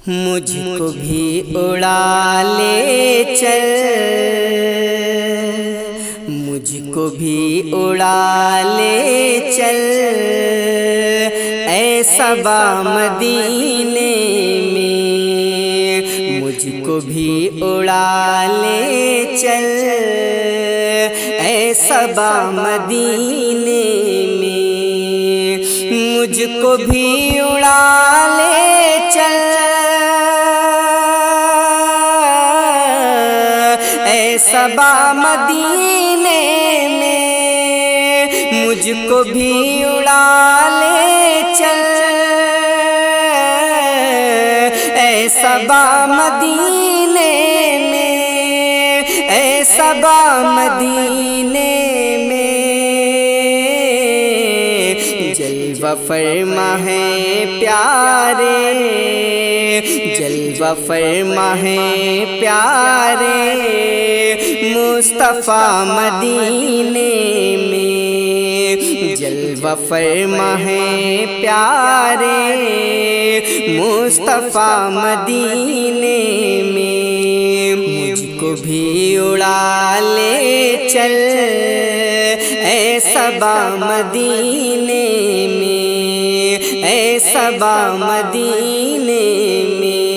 مجھ کو بھی اڑا لے چل، مجھ کو بھی اڑا لے چل، اے صبا مدینے میں مجھ کو بھی اڑا لے چل، اے صبا مدینے میں مجھ کو بھی اڑا لے چل، اے صبا مدینے میں مجھ کو بھی اڑا لے چل، اے صبا مدینے میں، اے صبا مدینے میں جلوہ فرما ہے پیارے، جلوہ فرما ہے پیارے مصطفیٰ مدینے میں، جلوہ فرما ہے پیارے مصطفیٰ مدینے میں مجھ کو بھی اڑا لے چل، اے صبا مدینے میں، اے صبا مدینے میں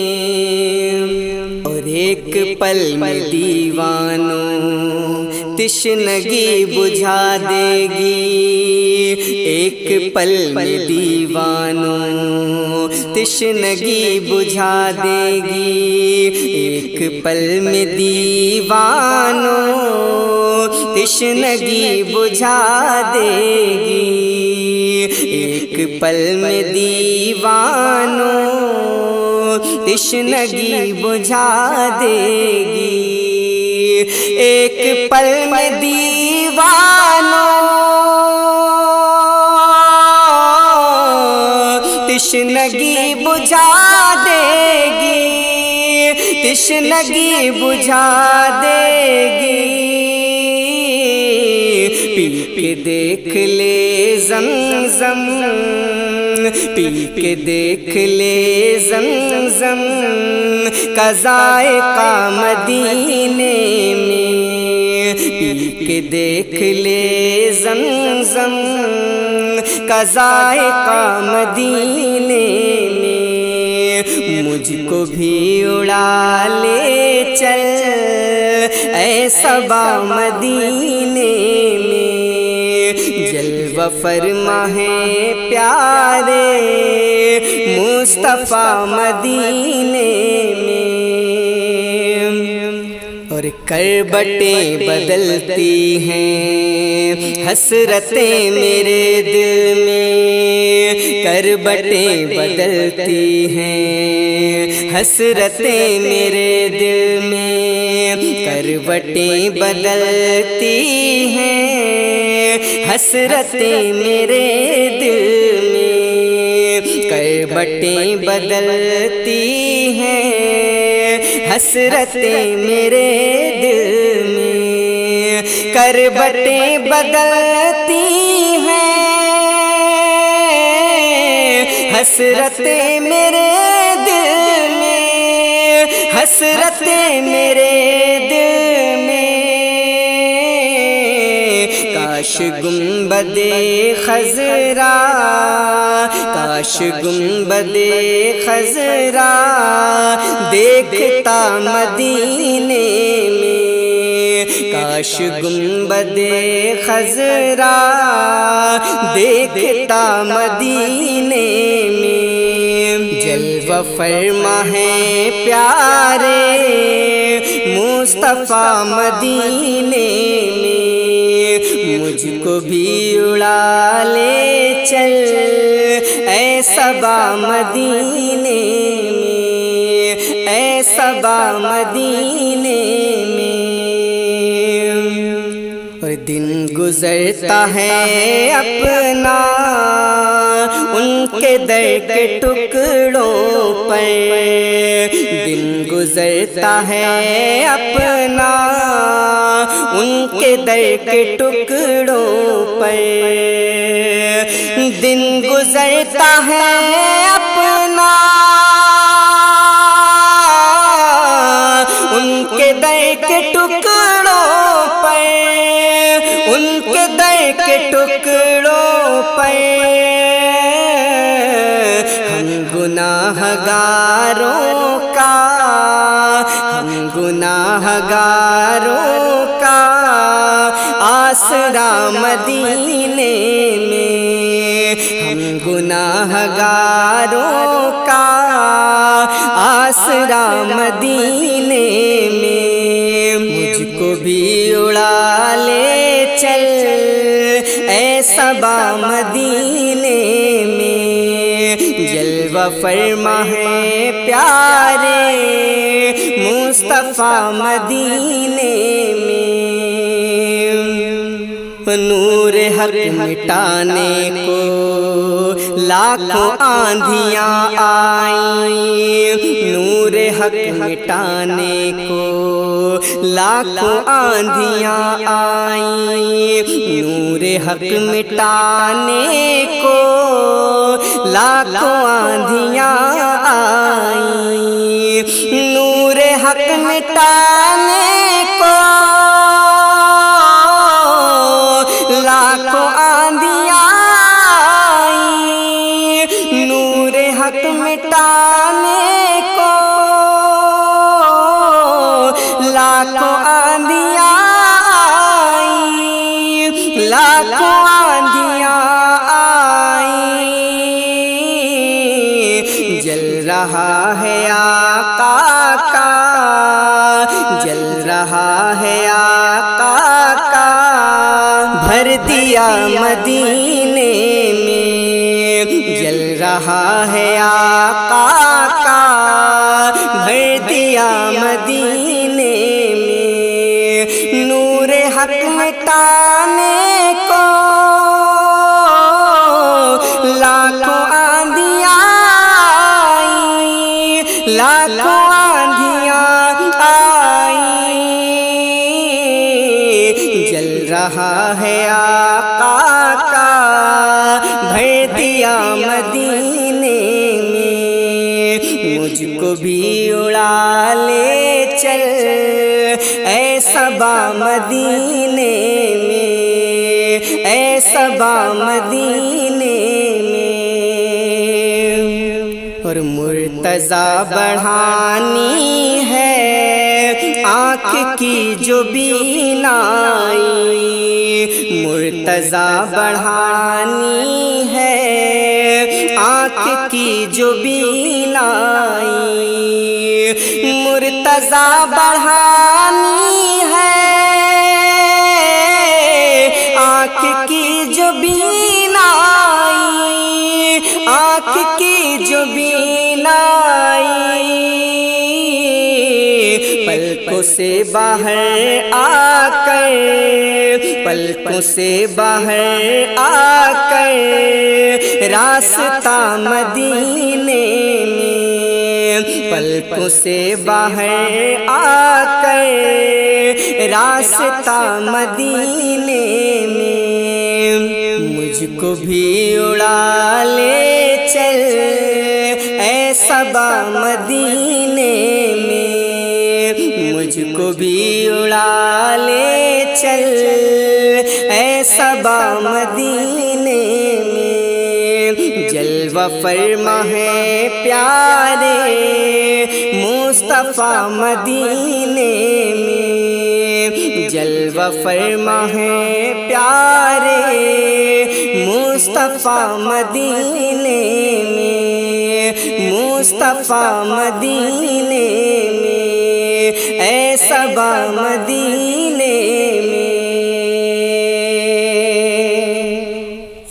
اور ایک پل میں دیوانوں تشنگی بجھا دے گی، ایک پل میں دیوانوں تشنگی بجھا دے گی، ایک پل میں دیوانوں تشنگی بجھا دے گی، ایک پل میں دیوانوں تشنگی بجھا دے گی، ایک پل میں دیوانوں تشنگی بجھا دے گی، تشنگی بجھا دے گی، پی کے دیکھ لے زمزم، پی کے دیکھ لے زمزم کا ذائقہ مدینے میں، پی کے دیکھ لے زمزم کا ذائقہ مدینے میں مجھ کو بھی اڑا لے چل، اے صبا مدینے میں جلوہ فرما ہے پیارے مصطفیٰ مدینے میں اور کربٹیں بدلتی ہیں حسرتیں میرے دل میں، کربٹیں بدلتی ہیں حسرتیں میرے دل میں، کروٹیں بدلتی ہیں حسرتیں میرے دل میں، کروٹیں بدلتی ہیں حسرتیں میرے دل میں، کروٹیں بدلتی ہیں حسرتیں میرے دل میں، حسرتیں میرے دل میں، کاش گنبد خضرا، کاش گنبد خضرا دیکھتا مدینے میں، کاش گنبد خضرا دیکھتا مدینے میں، جلوہ فرما ہے پیارے مصطفیٰ مدینے میں، مجھ کو بھی اڑا لے چل، اے صبا مدینے میں، اے صبا مدینے میں اور دن گزرتا ہے اپنا ان کے در کے ٹکڑوں پر، دن گزرتا ہے اپنا ان کے در کے ٹکڑوں پر، دن گزرتا ہے اپنا گناہگاروں کا، ہم گناہگاروں کا آسرا مدینے میں، ہم گناہگاروں کا آسرا مدینے میں، مجھ کو بھی اڑا لے چل اے صبا مدینے میں، جلوہ فرما ہے پیارے مصطفیٰ مدینے میں، نور حق مٹانے کو لاکھوں آندھیاں آئیں، نور حق مٹانے کو لاکھوں آندھیاں آئیں، نور حق مٹانے کو لاکھوں آندھیاں آئیں، نور حق مٹانے کو لاکھوں آندھیاں آئیں، نور حق مٹانے کو لاکھوں آندھیاں آئیں، لاکھوں آندھیاں آئیں، جل رہا ہے آقا کا، جل رہا ہے آقا کا بھر دیا مدینے میں، جل رہا ہے آقا کا بھر دیا مدینے میں، نور حق مٹانے کو لاکھوں آندھیاں آئیں، لاکھوں آندھیاں آئیں، جل رہا ہے آقا کا بھر دیا مدینے میں، مجھ کو بھی اڑا لے چل اے صبا مدینے میں، اے صبا مدینے میں، اور مرتضیٰ بڑھانی ہے آنکھ کی جو بینائی، مرتضیٰ بڑھانی ہے آنکھ کی جو بینائی، مرتضیٰ بڑھانی ہے آنکھ کی جو بینائی، آنکھ کی جو بینائی، پلکوں سے باہر آ کر، پلکوں سے باہر آ کر راستہ مدینے میں، پلکوں سے باہر آ کر راستہ مدینے میں، مجھ کو بھی اڑا لے چل اے صبا مدینے میں، مجھ کو بھی اڑا لے چل اے صبا مدینے میں، جلوہ فرما ہے پیارے مصطفیٰ مدینے میں، جلوہ فرما ہے پیارے مصطفیٰ مدینے میں، مصطفیٰ مدینے میں، اے صبا مدینے میں،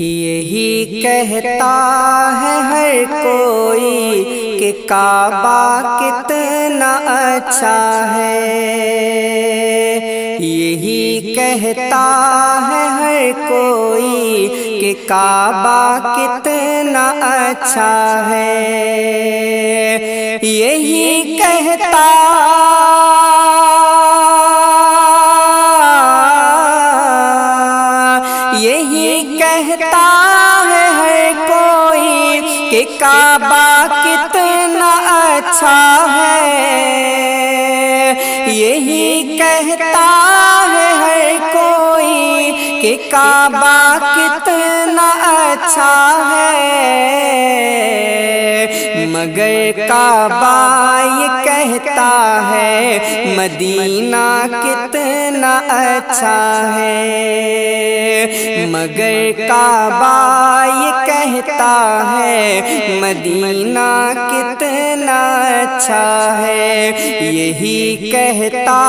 یہی کہتا ہے ہر کوئی کہ کعبہ کتنا اچھا ہے، یہی کہتا ہے ہر کوئی کہ کعبہ کتنا اچھا ہے، یہی کہتا ہے ہر کوئی کہ کعبہ کتنا اچھا ہے، یہی کہتا ہے ہر کوئی کہ کعبہ کتنا اچھا ہے، مگر کعبہ یہ کہتا ہے مدینہ کتنا اچھا ہے، مگر کعبہ یہ کہتا ہے مدینہ کتنا اچھا ہے۔ یہی کہتا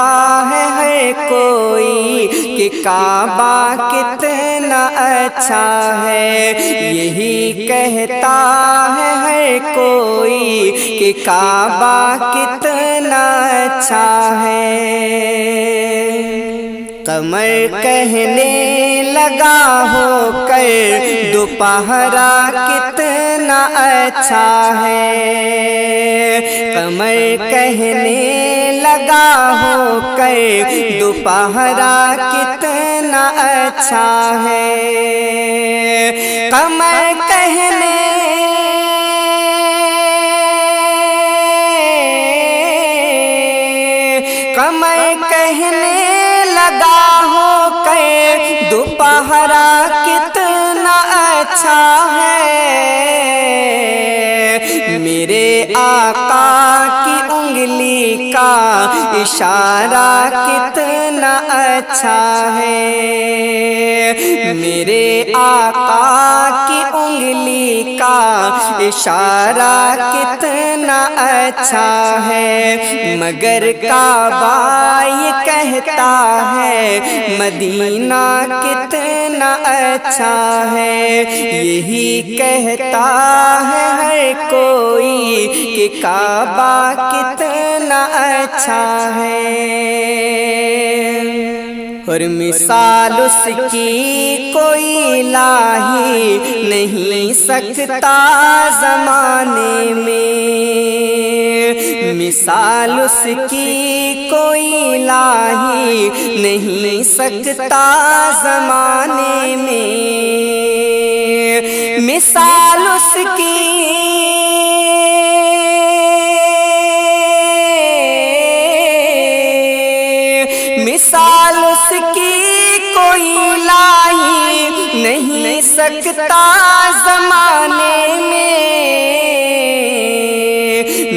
ہے ہر کوئی کہ کعبہ کتنا اچھا ہے، یہی کہتا ہے ہر کوئی کہ کعبہ کتنا اچھا ہے۔ قمر کہنے لگا ہو کر دوپہرا کتنا اچھا ہے، قمر کہنے لگا ہو کر دوپہرا کتنا اچھا ہے، قمر کہنے لگا ہو کہ دوپہرا کتنا اچھا ہے، میرے آقا کی انگلی کا اشارہ کتنا اچھا ہے، میرے آقا کی انگلی کا اشارہ کتنا اچھا ہے، مگر کعبہ یہ کہتا ہے مدینہ کتنا اچھا ہے، یہی کہتا ہے ہر کوئی کہ کعبہ کتنا اچھا ہے۔ اور مثال اس کی کوئی لا ہی نہیں سکتا زمانے میں، مثال اس کی کوئی لا ہی نہیں سکتا زمانے میں، مثال اس کی مثال اس کی کوئی لا ہی نہیں سکتا زمانے میں،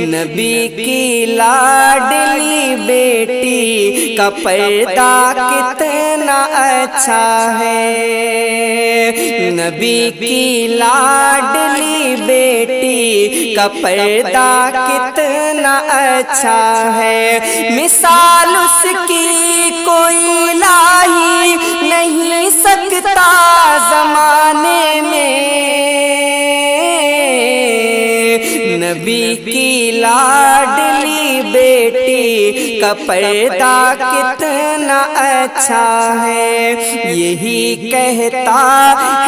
نبی کی لاڈلی بیٹی کا پردہ کتنا اچھا ہے، نبی کی لاڈلی بیٹی کا پردہ کتنا اچھا ہے، مثال اس کی کوئی لا ہی نہیں سکتا زمانے میں، نبی کی لاڈلی بیٹی کا پردہ کتنا اچھا ہے، یہی کہتا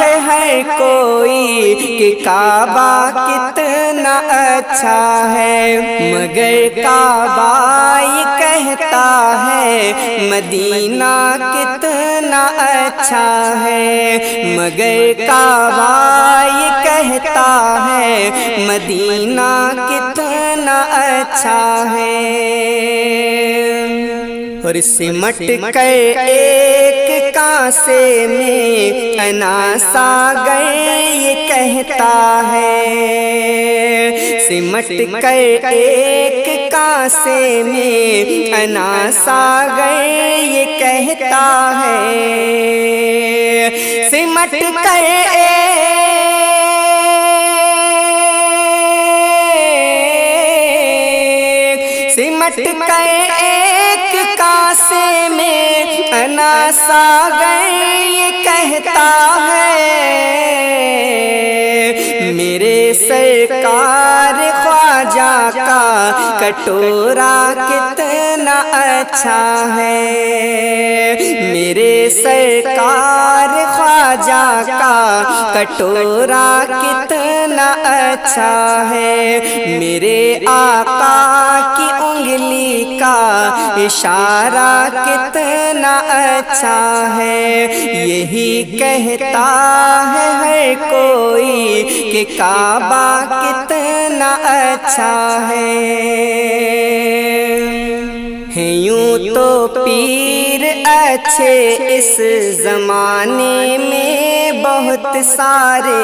ہے ہر کوئی کہ کعبہ کتنا اچھا ہے، مگر کعبہ یہ کہتا ہے مدینہ کتنا اچھا ہے، مگر کعبہ یہ کہتا ہے مدینہ کتنا اچھا ہے۔ اور سمٹ کر ایک کاسے میں اناس آگر یہ کہتا ہے، سمٹ کر ایک کاسے میں اناس آگر یہ کہتا ہے، سمٹ کر سمٹ کر ایک کاسے میں اناس آگر یہ کہتا ہے، میرے سرکار خواجہ کا کٹورا کتنا اچھا ہے، میرے سرکار خواجہ کا کٹورا کتنا اچھا ہے، میرے آقا کی انگلی کا اشارہ کتنا اچھا ہے، یہی کہتا ہے ہر کوئی کہ کعبہ کتنا اچھا ہے۔ یوں تو پیر اچھے اس زمانے میں بہت سارے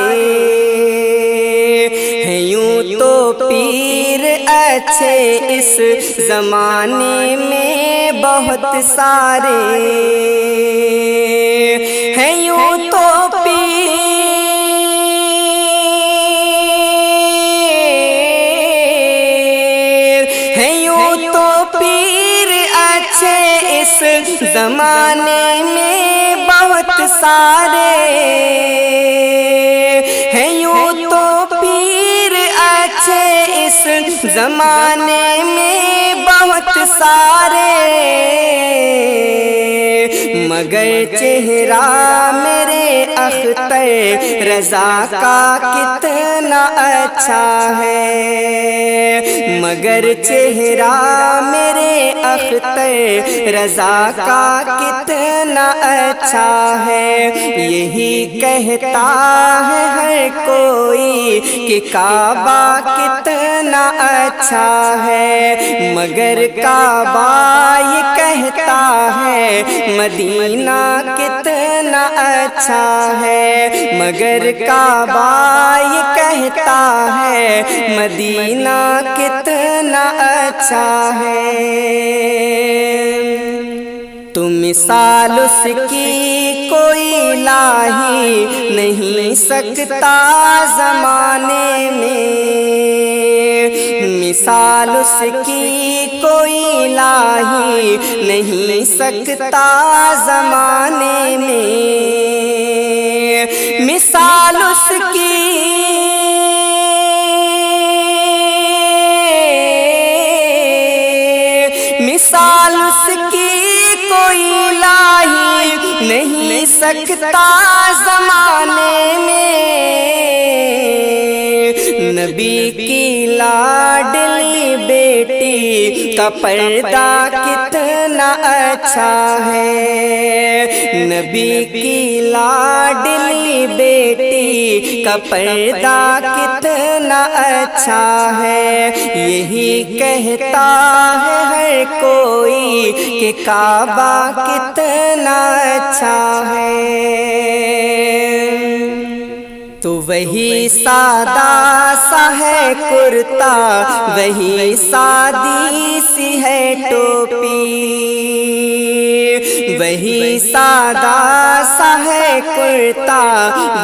ہیں یوں تو پیر اچھے اس زمانے میں بہت سارے ہیں یوں تو زمانے میں بہت سارے ہیں یوں تو پیر اچھے اس زمانے میں بہت سارے مگر چہرہ میرے اختر رضا کا کتنا اچھا ہے مگر چہرہ میرے اختر رضا کا کتنا اچھا ہے یہی کہتا ہے ہر کوئی کہ کعبہ کتنا اچھا ہے مگر کعبہ یہ کہتا ہے مدینہ کتنا اچھا ہے مگر کعبہ یہ کہتا ہے مدینہ کتنا اچھا ہے تو مثال اس کی کوئی لا ہی نہیں سکتا زمانے میں مثال اس کی کوئی لا ہی نہیں سکتا زمانے میں مثال اس کی مثال اس کی کوئی لا ہی نہیں سکتا زمانے میں نبی کی لاڈلی بیٹی کا پردہ کتنا اچھا ہے نبی کی لاڈلی بیٹی کا پردہ کتنا اچھا ہے یہی کہتا ہے ہر کوئی کہ کعبہ کتنا اچھا ہے تو وہی سادہ سا ہے کرتا وہی سادی سی ہے ٹوپی وہی سادہ سا ہے کرتا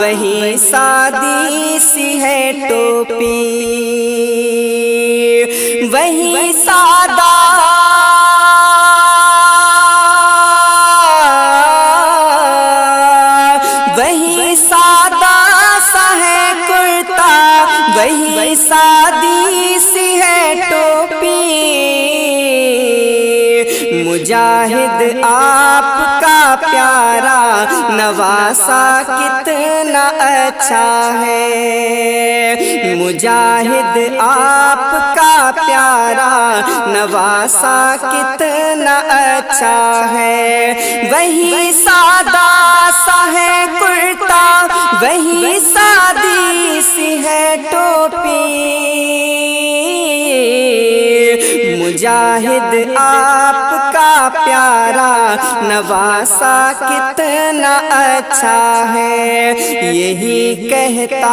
وہی سادی سی ہے ٹوپی وہی سادہ وہی سادہ سا ہے کرتا وہی سادی سی ہے ٹوپی مجاہد آپ کا پیارا نواسا کتنا اچھا ہے مجاہد آپ کا پیارا نواسا کتنا اچھا ہے وہی سادہ سا ہے کرتا وہی سادی سی ہے ٹوپی مجاہد آپ کا پیارا نواسا کتنا اچھا ہے یہی کہتا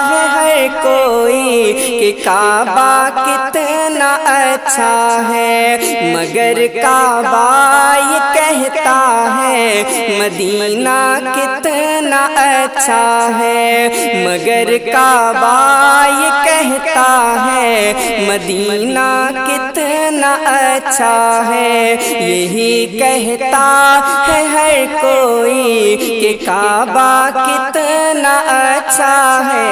ہے ہر کوئی کہ کعبہ کتنا اچھا ہے مگر کعبہ یہ کہتا ہے مدینہ کتنا اچھا ہے مگر کعبہ یہ کہتا ہے مدینہ کتنا اچھا ہے یہی کہتا ہے ہر کوئی کہ کعبہ کتنا اچھا ہے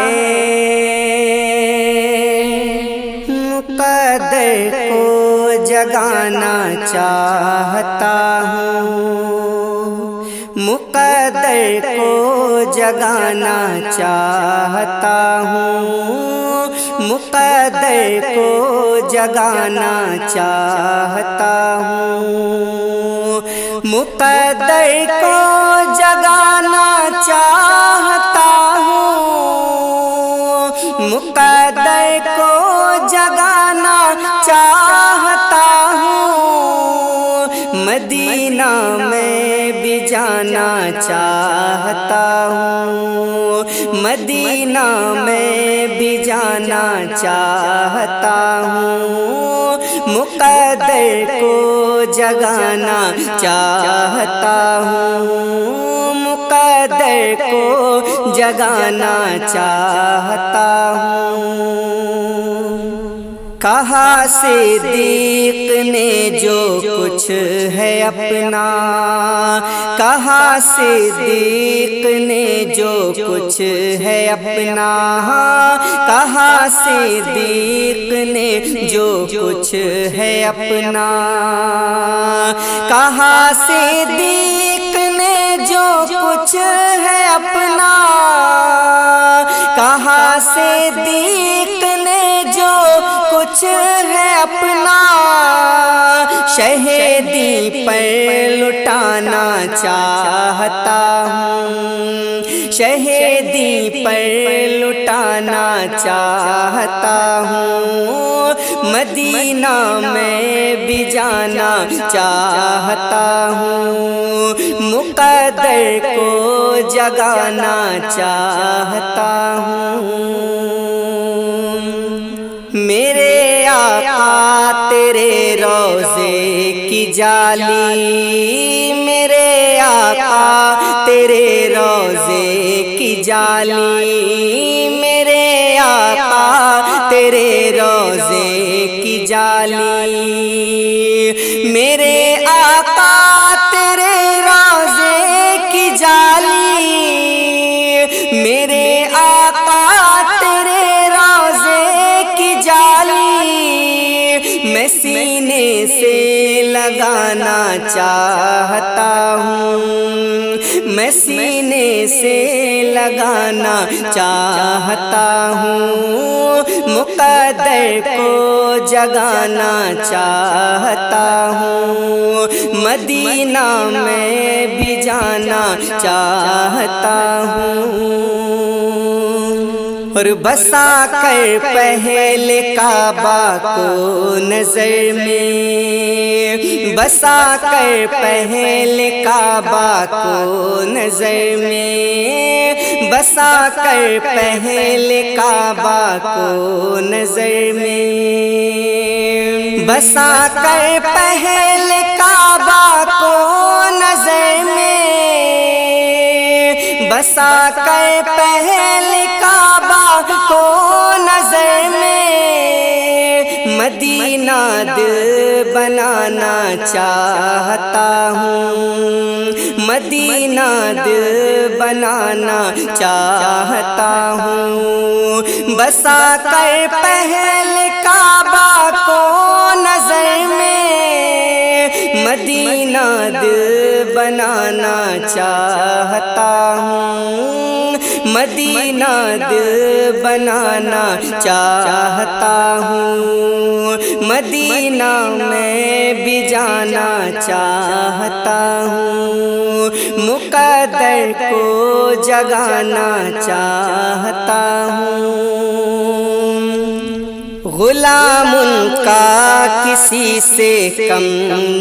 مقدر کو جگانا چاہتا ہوں مقدر کو جگانا چاہتا ہوں مقدر کو جگانا چاہتا ہوں مقدر کو جگانا چاہتا ہوں مقدر کو جگانا چاہتا ہوں مدینہ میں بھی جانا چاہتا ہوں، مدینہ میں بھی جانا چاہتا ہوں، مقدر کو جگانا چاہتا ہوں، مقدر کو جگانا چاہتا ہوں۔ کہا صدیق نے جو کچھ ہے اپنا، کہا صدیق نے جو کچھ ہے اپنا، کہا صدیق نے جو کچھ ہے اپنا، کہا صدیق نے جو کچھ ہے اپنا، کہا صدیق نے جو کچھ ہے اپنا، شہیدی پر لٹانا چاہتا ہوں، شہیدی پر لٹانا چاہتا ہوں، مدینہ میں بھی جانا چاہتا ہوں، مقدر کو جگانا چاہتا ہوں۔ میرے آقا تیرے روضے کی جالی، میرے آقا تیرے روضے کی جالی، میرے آقا تیرے روضے کی جالی، میرے آقا تیرے روضے کی جالی، میرے آقا تیرے روضے کی جالی، میں سینے سے لگانا چاہتا ہوں، میں سینے سے لگانا چاہتا ہوں، مقدر کو جگانا چاہتا ہوں، مدینہ میں بھی جانا چاہتا ہوں، اور بسا کر پہلے کعبہ کو نظر میں، بسا کر پہلے کعبہ کو نظر میں، بسا کر پہلے کعبہ کو نظر میں، بسا کر پہلے کعبہ کو نظر میں، بسا کر پہلے کعبہ کو نظر میں، مدینہ دل بنانا چاہتا ہوں، مدینہ دل بنانا چاہتا ہوں، بسا کر پہلے کعبہ کو نظر میں، مدینہ دل بنانا چاہتا ہوں، مدینہ دل بنانا چاہتا ہوں، مدینہ میں بھی جانا چاہتا ہوں، مقدر کو جگانا چاہتا ہوں۔ غلام ان کا کسی سے کم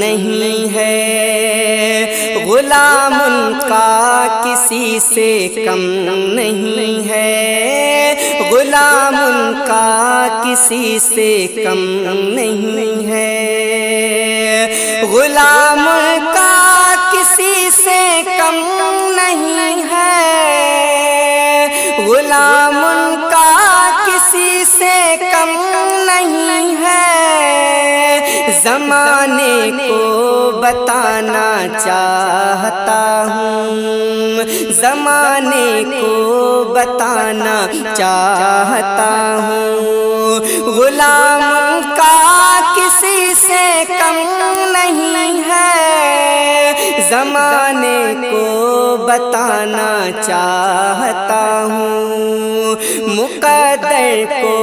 نہیں ہے، غلام ان کا کسی سے کم نہیں ہے، غلام ان کا کسی سے کم نہیں ہے، غلام ان کا کسی سے کم نہیں ہے، غلام ان کا کسی سے کم نہیں ہے، زمانے کو بتانا چاہتا ہوں، زمانے کو بتانا چاہتا ہوں، غلام کا کسی سے کم نہیں ہے، زمانے کو بتانا چاہتا ہوں، مقدر کو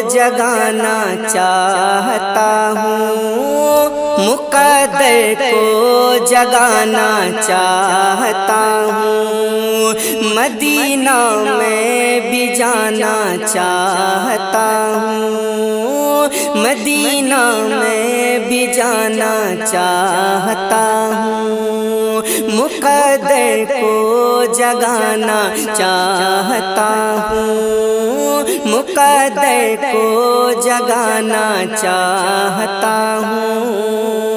جگانا چاہتا ہوں، مقدر کو جگانا چاہتا ہوں، مدینہ میں بھی جانا چاہتا ہوں، مدینہ میں بھی جانا چاہتا ہوں، مقدر کو جگانا چاہتا ہوں، مقدر کو جگانا چاہتا ہوں۔